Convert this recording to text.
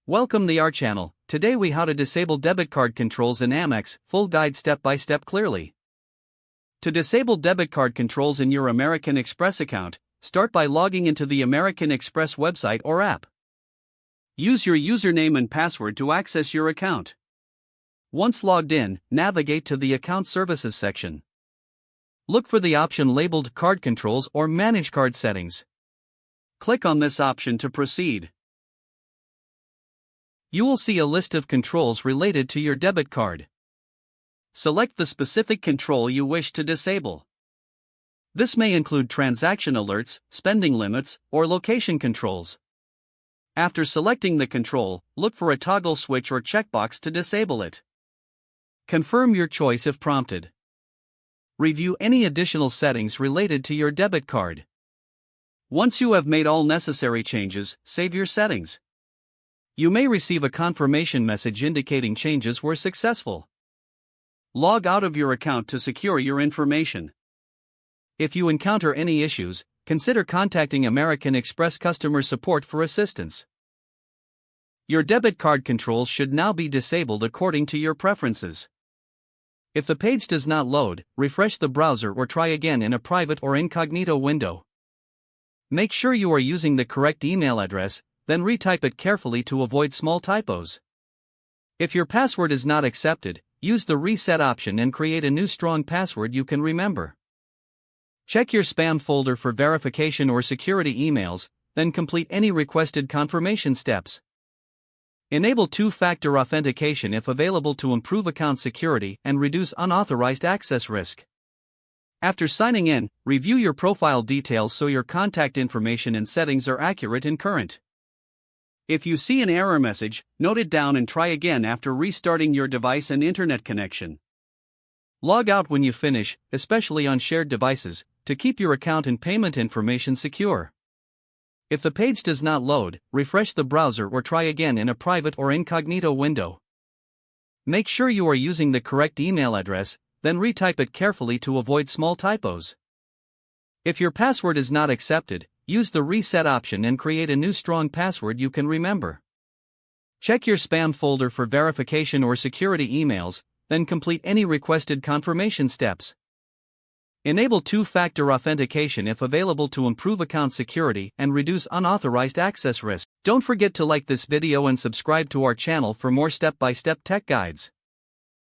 Welcome to our channel. Today we how to disable debit card controls in Amex, full guide step by step clearly. To disable debit card controls in your American Express account, start by logging into the American Express website or app. Use your username and password to access your account. Once logged in, navigate to the Account Services section. Look for the option labeled Card Controls or Manage Card Settings. Click on this option to proceed. You will see a list of controls related to your debit card. Select the specific control you wish to disable. This may include transaction alerts, spending limits, or location controls. After selecting the control, look for a toggle switch or checkbox to disable it. Confirm your choice if prompted. Review any additional settings related to your debit card. Once you have made all necessary changes, save your settings. You may receive a confirmation message indicating changes were successful. Log out of your account to secure your information. If you encounter any issues, consider contacting American Express customer support for assistance. Your debit card controls should now be disabled according to your preferences. If the page does not load, refresh the browser or try again in a private or incognito window. Make sure you are using the correct email address, then retype it carefully to avoid small typos. If your password is not accepted, use the reset option and create a new strong password you can remember. Check your spam folder for verification or security emails, then complete any requested confirmation steps. Enable two-factor authentication if available to improve account security and reduce unauthorized access risk. After signing in, review your profile details so your contact information and settings are accurate and current. If you see an error message, note it down and try again after restarting your device and internet connection. Log out when you finish, especially on shared devices, to keep your account and payment information secure. If the page does not load, refresh the browser or try again in a private or incognito window. Make sure you are using the correct email address, then retype it carefully to avoid small typos. If your password is not accepted, use the reset option and create a new strong password you can remember. Check your spam folder for verification or security emails, then complete any requested confirmation steps. Enable two-factor authentication if available to improve account security and reduce unauthorized access risk. Don't forget to like this video and subscribe to our channel for more step-by-step tech guides.